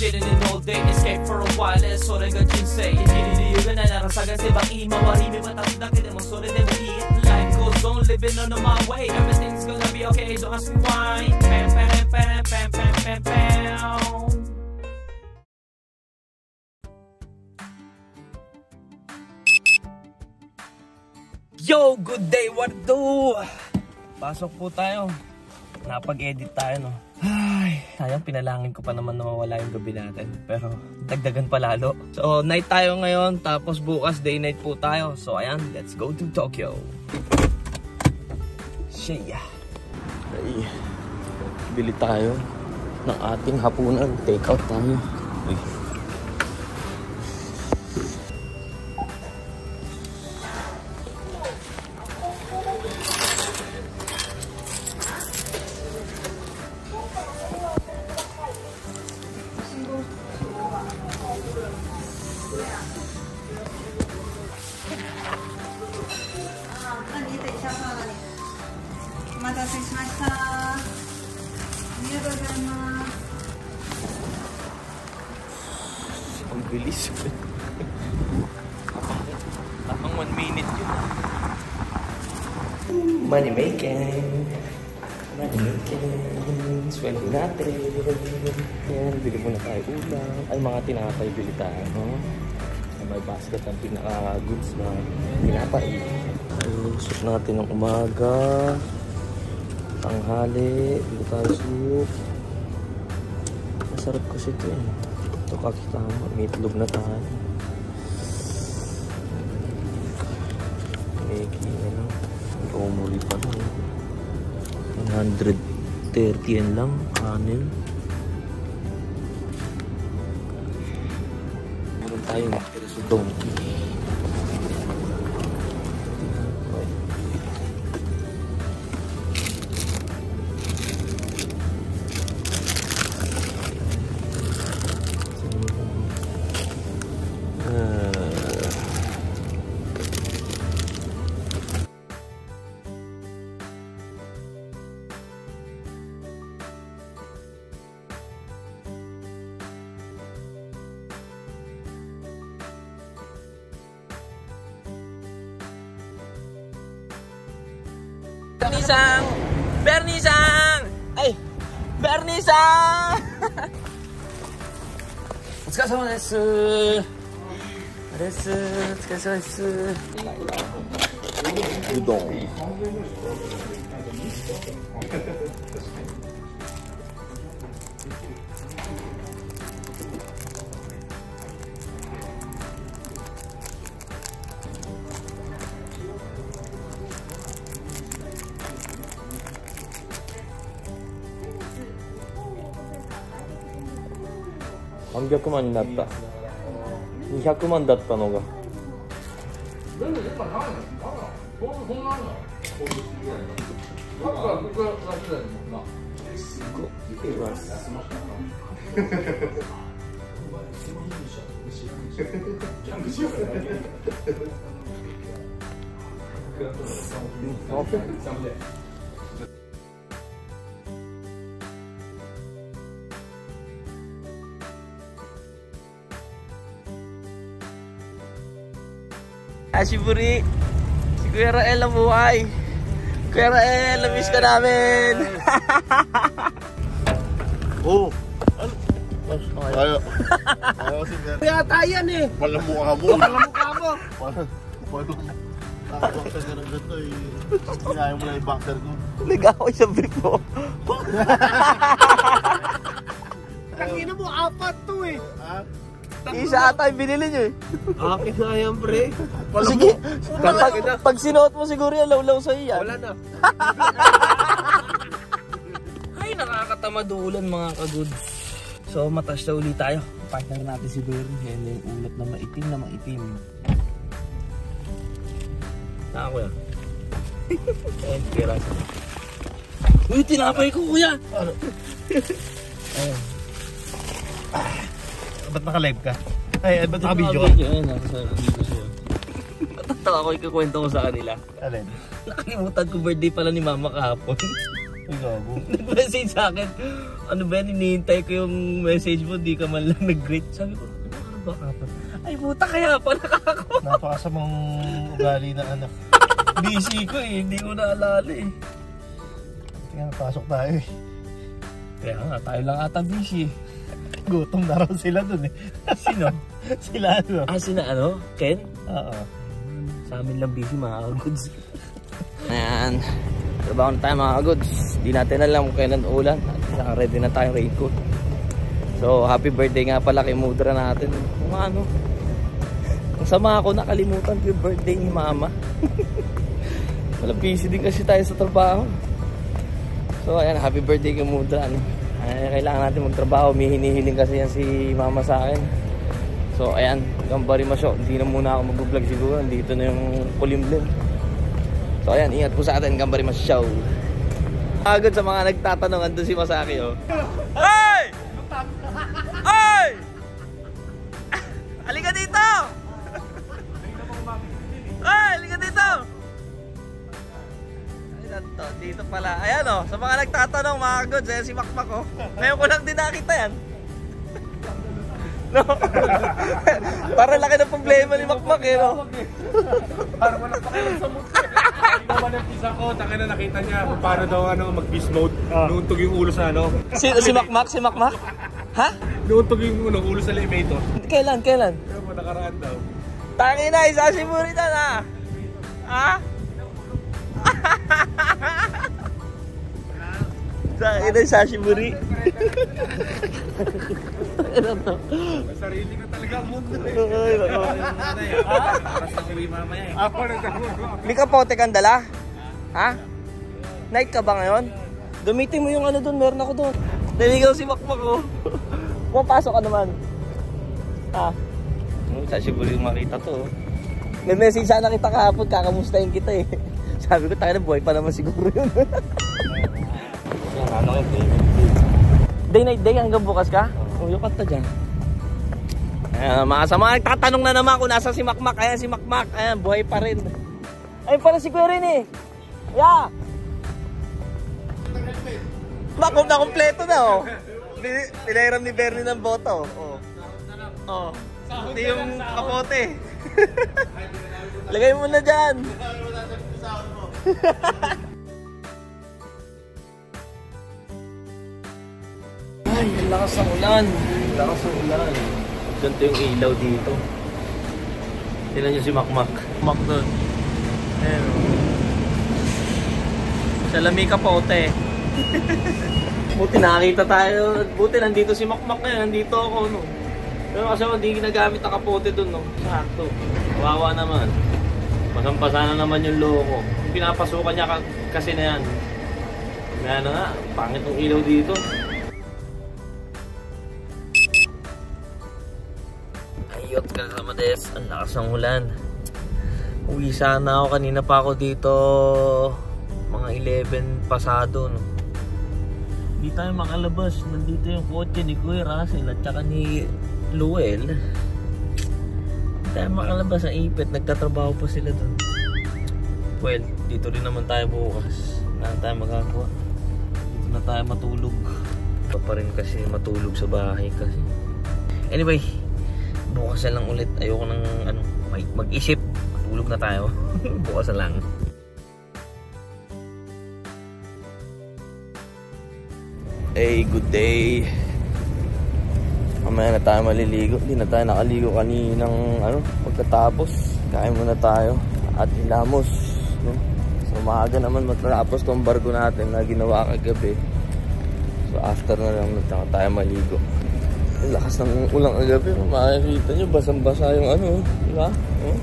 chilling in all day, escape for a while, so they got you say. Inililigan na narasagan si Baki, mawarimi matapos na mo, so they will eat. Life goes on, living on my way, everything's gonna be okay, don't ask me why. Pam, pam, pam, pam, pam, pam, pam. Yo, good day, what do? Pasok po tayo. Napag-edit tayo, no? Ay, sayang, pinalangin ko pa naman na mawala yung gabi natin. Pero dagdagan pa lalo. So, night tayo ngayon. Tapos bukas, day night po tayo. So, ayan, let's go to Tokyo. Shaya. Ay, bili tayo ng ating hapunan. Take out tayo. Uy. Ang bilis. Habang 1 minute yun. Money making. Money making. Sweldo natin. Yan, bili muna tayo ulam. Ay, mga tinapay bili tayo. No? May basket ang pinaka-goods na tinapay. Ay, soup natin ng umaga. Tanghali. Bili tayo soup. Masarap kasi ito eh. Ito kakita mo, may itlog na tayo. Eki, ano? Umuli pa lang. 130 yan lang, kanin. Meron tayong resudong. Bernie-san! Bernie-san! Ay! Bernie-san! お疲れ様です。お疲れ様です。うどん。300万になった。200万だったのが。すごい。Ashiburi, si Kuya Rael ang buhay. Kuya Rael, na-miss ka namin. Oh, ayo. Ayo sih. Kuya tayan eh. Walang mukha mo. Walang mukha mo. Walang. Boxer ka ng ganito eh. Kinahin mo lang yung boxer ko. Nag-away sa brief mo. Tangina mo, 4 to eh. Ha? Isa ata yung binili nyo eh. Akin na yan, pre. Sige, pag sinuot mo siguro yan, lawlaw sa'yo yan. Wala na. Ay, nakakatamad ulan mga kagoods. So, matas na uli tayo. Partner natin si Bernie. Yan yung ulat na maitim na maitim. Ako yan. Ayan, pira. Uy, tinapay ko kuya. Ayan. Ba't naka-live ka? Ay, ba't naka-video ka? Ayun, nasa video siya. Matatawa ko ikakwento ko sa kanila. Alin? Nakalimutan ko birthday pala ni mama kahapon. Ay, gago. Nag-message sa akin, ano ba yan, hinihintay ko yung message mo, di ka man lang nag-greet. Sabi ko, ano ba kapag? Ay puta, kaya pala ako. Napakasamang ugali na anak. Busy ko eh, hindi ko naalala eh. Kaya pasok tayo eh. Kaya nga, tayo lang ata busy eh. Gutom na raw sila dun eh. Sino? Sila ano? Ah, sina ano? Ken? Oo. Sa amin lang busy mga kagods. Ayan. Trabaho na tayo mga kagods. Di natin alam kung kailan ulan. At ready na tayong raincoat. So, happy birthday nga pala kay Mudra natin. Kung ano. Ang sama ako, nakalimutan ko yung birthday ni Mama. Wala, busy din kasi tayo sa trabaho. So, ayan, happy birthday kay Mudra. Ano? Ay, kailangan natin magtrabaho. May hinihiling kasi yan si Mama sa akin. So, ayan, gambari masyo. Hindi na muna ako mag-vlog siguro. Dito na yung kulimlim. So, ayan, ingat po sa atin, gambari masyo. Agad sa mga nagtatanong, andun si Masaki, oh. Hey! Hey! Halika dito! Hey, halika dito! Dito pala. Ayan o, sa mga nagtatanong mga kagods, ayan si Makmak o. Ngayon ko lang din nakita yan. No? Para laki ng problema ni Makmak eh, no? Para wala pa kayo sa mood. Hindi naman ang pisa ko, taka na nakita niya kung paano daw mag-beast mode. Nuuntog yung ulo sa ano. Si Makmak? Si Makmak? Ha? Nuuntog yung ulo sa elevator. Kailan? Kailan? Pero nakaraan daw. Tangi na, isasimurin na na. Ha? Tangi na, isasimurin. Ano to? Sarili na talaga ang mundo eh. Ako nagtamulo. May kapote kang dala? Ha? Night ka ba ngayon? Gamitin mo yung ano doon, meron ako doon. Naligaw si Makmak ko. Pumapasok ka naman. Ha? Isasimurin yung makita to. May message sana kita kahapon, kakamustahin kita eh. Sabi ko, tayo na buhay pa naman siguro yun. Ano yung payment? Day night day hanggang bukas ka? Oh, yung kanta dyan. Ayan, sa mga nagtatanong na naman kung nasa si Makmak. Ayan si Makmak. Ayan, buhay pa rin. Ayun pala si Kuya Rin eh. Yeah. Nakompleto na oh. Pinairam ni Bernie ng boto. Oh. Oh. Hindi yung kapote. Lagay mo na dyan. Ay, ang lakas ng ulan. Ang lakas ng ulan. Ganito yung ilaw dito. Tignan nyo si Makmak. Mak doon. Ayan. Sa lami kapote. Buti nakakita tayo. Buti nandito si Makmak ngayon. Nandito ako, no. Pero kasi hindi ginagamit ang kapote doon, no. Sakto. Kawawa naman. Masampasa na naman yung loko. Pinapasukan niya kasi na yan. Kaya na nga, pangit ang ilaw dito. Ayot ka sama des. Ang lakas ng ulan. Uwi sana ako. Kanina pa ako dito. Mga 11 pasado, no. Hindi tayo makalabas. Nandito yung kotse ni Kuya Russell at saka ni Luel. Hindi tayo makalabas ang ipit. Nagtatrabaho pa sila doon. Well, dito rin naman tayo bukas. Wala tayo magagawa. Dito na tayo matulog. Iba pa rin kasi matulog sa bahay kasi. Anyway, bukas na lang ulit. Ayoko nang mag-isip. Matulog na tayo. Bukas na lang. Hey, good day. Mamaya na tayo maliligo. Hindi na tayo nakaligo kaninang pagkatapos. Kain muna tayo at hilamos, no? So maaga naman matapos tong barko natin na ginawa kagabi. So after na lang tayo maligo. Ang lakas ng ulang kagabi. Makikita nyo, basang-basa yung diba? Oh,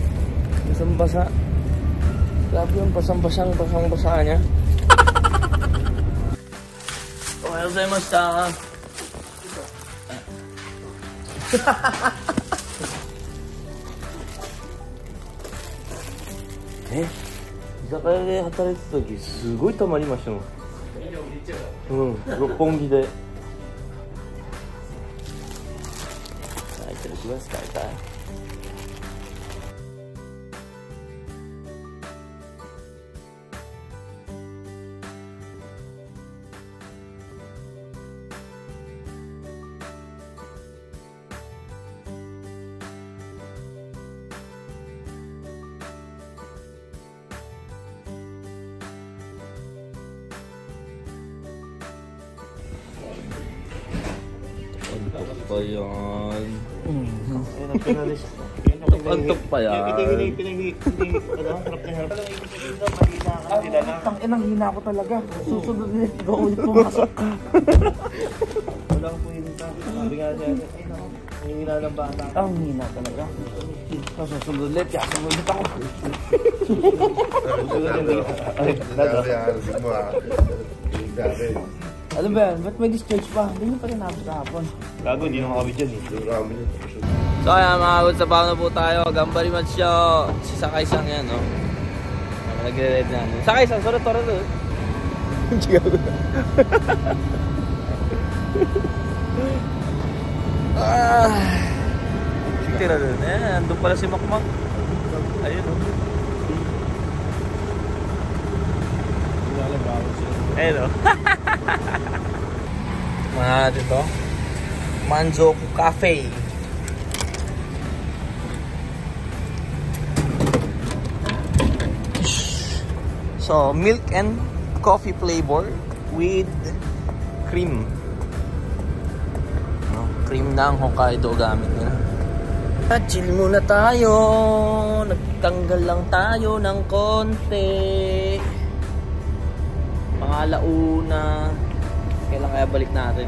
basang-basa. Grabe yung basang-basa niya. Ohayogozaimashita. Izakayaで働いてた時すごい溜まりましたもん。六本木で。いただきますか。pa yan. Ayun ang pinalis. Antok pa yan. Tangin ang hina ko talaga. Susunod ulit, ikaw ulit pumasok. Wala ko po yun sa akin. Sabi nga siya, ang hina ng bata. Ang hina talaga. Susunod ulit, kasunod ulit ako. Alam ba yan? Ba't may discharge pa? Hindi nyo pa rin nabot kahapon. Gago, hindi nyo makabit yan eh. So ayan mga good, sabaw na po tayo. Gambari Matsyo. Si Sakay-san yan, no? Nagre-red na. Sakay-san, sorry. Tira doon. Andun pala si Makmak. Ayun, no? Ayun, no? Mga natin to. Manzoku Cafe. So, milk and coffee flavor with cream. No, cream na ang Hokkaido gamit nila. At chill muna tayo. Nagtanggal lang tayo ng konti. Mga alauna. Kailan kaya balik natin?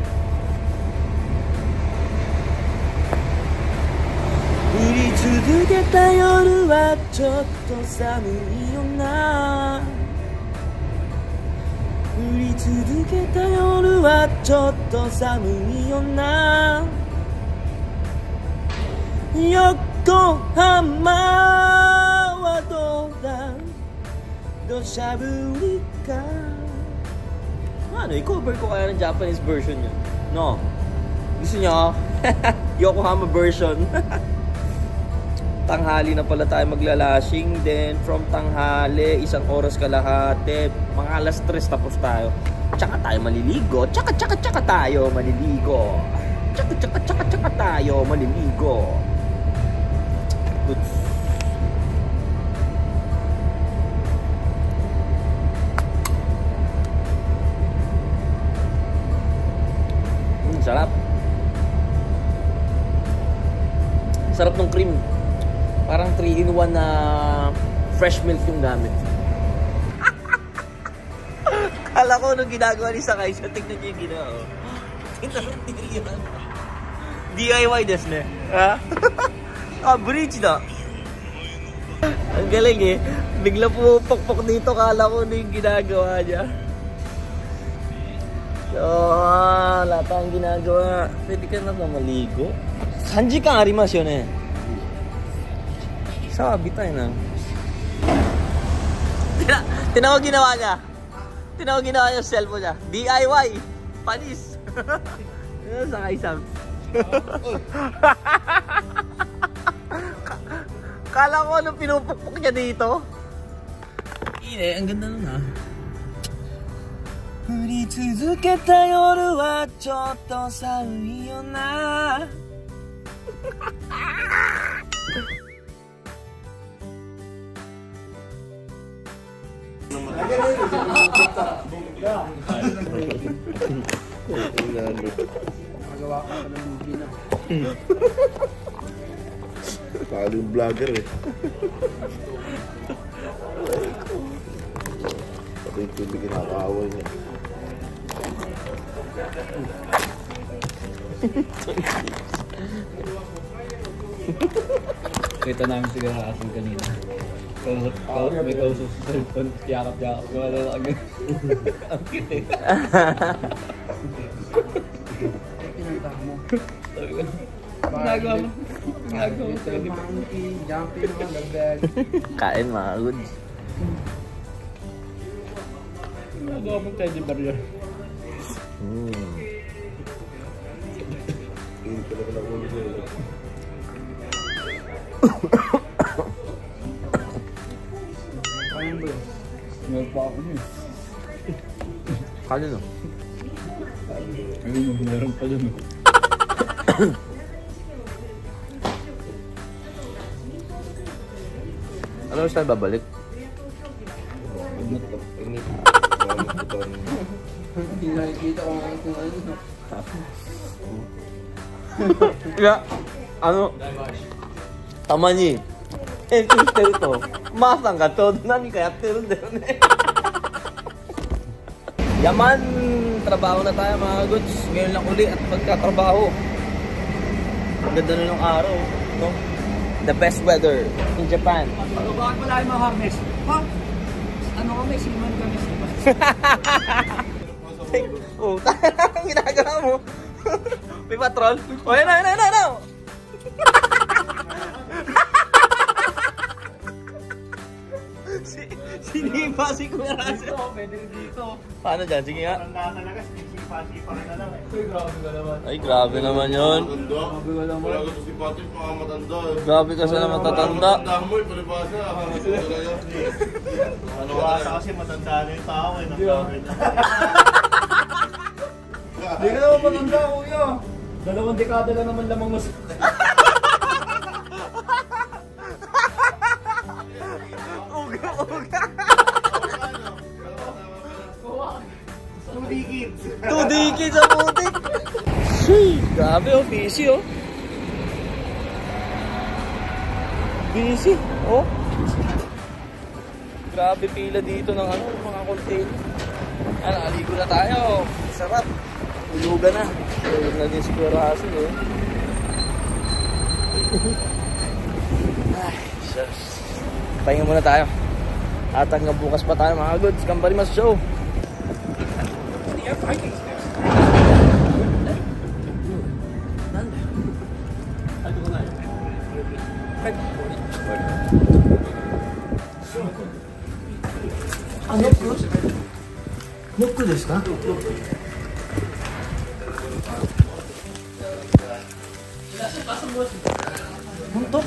Uri tsuduketa yoru wa chotto samui yo na. Uri tsuduketa yoru wa chotto samui yo na. Yokohama wa douda doshaburi ka. Ano, i-cover ko kaya ng Japanese version yun? No? Gusto nyo? Yokohama version. Tanghali na pala tayo maglalashing. Then from tanghali, 1 oras kalahati, mga alas 3 tapos tayo. Tsaka tayo maliligo. Tsaka tayo maliligo. Tsaka tayo maliligo. Good. Sarap. Sarap ng cream. Parang 3-in-1 na fresh milk yung gamit. Kala ko nung ginagawa ni Sakay, so tignan niyo yung ginawa. Tignan niyo yan. DIY desu ne. Ha? Bridge na. Ang galing eh. Bigla pupukpok dito, kala ko nung yung ginagawa niya. So, wala tayong ginagawa. Pwede ka na maligo. 3 時間ありますよね. Sabi tayo na. Tinawag ginawa niya. Tinawag ginawa niya sa cellphone niya. DIY. Panis. Sakay-san. Kala ko anong pinupukpok niya dito. Ine, ang ganda nun ha. 降り続けた夜はちょっと寒いよな。Kali yung vlogger eh. Pati yung tubig kinakaaway niya. Kita namin siguro asin kanina. May kausap sa cellphone, yakap-yakap ko wala na agad. Ang cute eh. Pinunta mo. Sabi ko, ginagawa mo. Ginagawa mo sa kanina. Jumping mo, lagdag. Kain mga good. Ginagawa mo teddy bear yun. Hindi ka naman ako nito eh. Kain ba yun? Nagpa ako yun. Kanino? Ayun, meron pa dun. Ano mas tayo babalik? Hindi nakikita ko ngayon kung ano. いや、たまに編集してると、まーさんがちょうど何かやってるんだよね。Yaman! Trabaho na tayo mga goods. Ngayon lang uli at magkatrabaho. Ang ganda na ng araw, no? The best weather in Japan. Bakit wala yung mga harness? Ha? Ano kami? Siman kami. Oh, ginagawa mo. May patrol? Oh, yan na. Sinipa si Kuya Russell. Pwede rin dito. Paano dyan? Sige nga. Ang nasa lagas, sipa-sipa ka na lang eh. Ay, grabe ka naman. Ay, grabe naman yun. Grabe ka naman. Wala gusto si Patrick, mga matanda. Grabe ka sa matatanda. Matanda mo, palibasa. Ano ka na? Kasi matanda na yung tao eh. Hindi ka naman matanda, kuya. 2 dekada na naman lamang mas... Tudiki sa putik. Grabe oh, busy oh. Busy, oh. Grabe pila dito ng mga container. Aligo na tayo. Sarap. Ulugan na. Tulog na din si Kuya Russell oh. Ay, sus. Pahinga muna tayo. At hanggang bukas pa tayo mga goods. Gambarimas show. Nokku desu ka? Honto?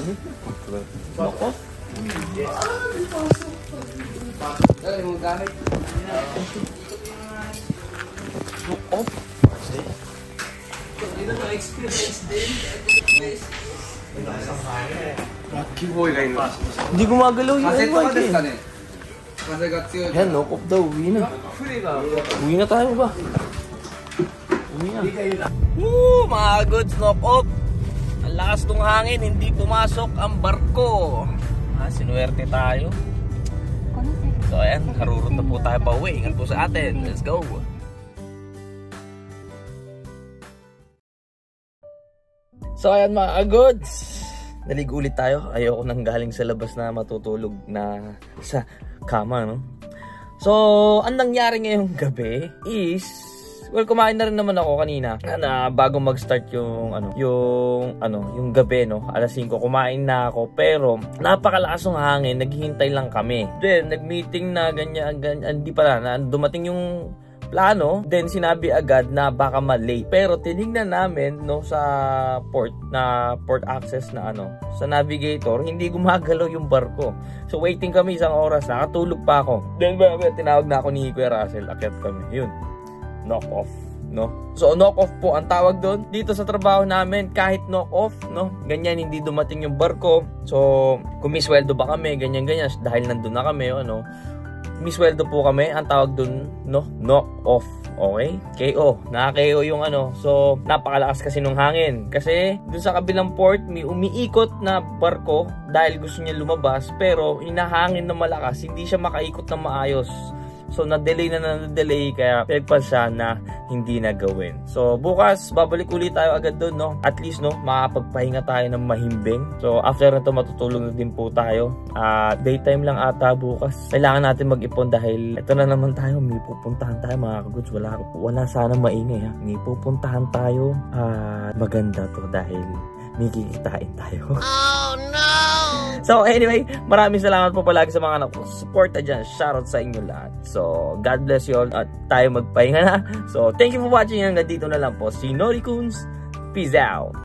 Nokku? Dali mo gamit. Nokku? Hindi na experience din. Hindi gumagalaw yung mic eh. 風が強い。 Yan, knock off daw. Uwi na. Uwi na tayo ba? Uwi na. Woo! Mga goods, knock off. Ang lakas ng hangin, hindi pumasok ang barko. Sinuwerte tayo. So ayan, harurot na po tayo pa uwi. Ingat po sa atin. Let's go! So ayan mga goods. Naligo ulit tayo. Ayoko nang galing sa labas na matutulog na sa kama, no? So, ang nangyari ngayong gabi is, well, kumain na rin naman ako kanina na bago mag-start yung gabi, no? Alas 5 kumain na ako, pero napakalakas ng hangin, naghihintay lang kami. Then, nag-meeting na ganyan, hindi pala, na dumating yung plano, then sinabi agad na baka ma-late. Pero tinignan namin no sa port access na sa navigator, hindi gumagalaw yung barko. So waiting kami isang oras, nakatulog pa ako. Then tinawag na ako ni Kuya Russell, akyat kami. Yun. Knock off, no? So knock off po ang tawag doon. Dito sa trabaho namin, kahit knock off, no? Ganyan hindi dumating yung barko. So kumisweldo ba kami, ganyan dahil nandun na kami, misweldo po kami, ang tawag dun, no? Knock off. Okay? KO. Naka-KO yung So, napakalakas kasi nung hangin. Kasi, dun sa kabilang port, may umiikot na barko dahil gusto niya lumabas. Pero, hinahangin na malakas. Hindi siya makaikot na maayos. So, na-delay, kaya pinagpansa na hindi na gawin. So, bukas, babalik ulit tayo agad doon, no? At least, no, makapagpahinga tayo ng mahimbing. So, after na ito, matutulog na din po tayo. Daytime lang ata bukas. Kailangan natin mag-ipon dahil ito na naman tayo. May pupuntahan tayo, mga kaguds. Wala sana maingay, ha? May pupuntahan tayo. Maganda to dahil may kikitain tayo. Oh, no! So, anyway, maraming salamat po palagi sa mga support dyan. Shoutout sa inyo lahat. So, God bless you all. At tayo magpahinga na. So, thank you for watching. Hanggang dito na lang po si Norikoons. Peace out!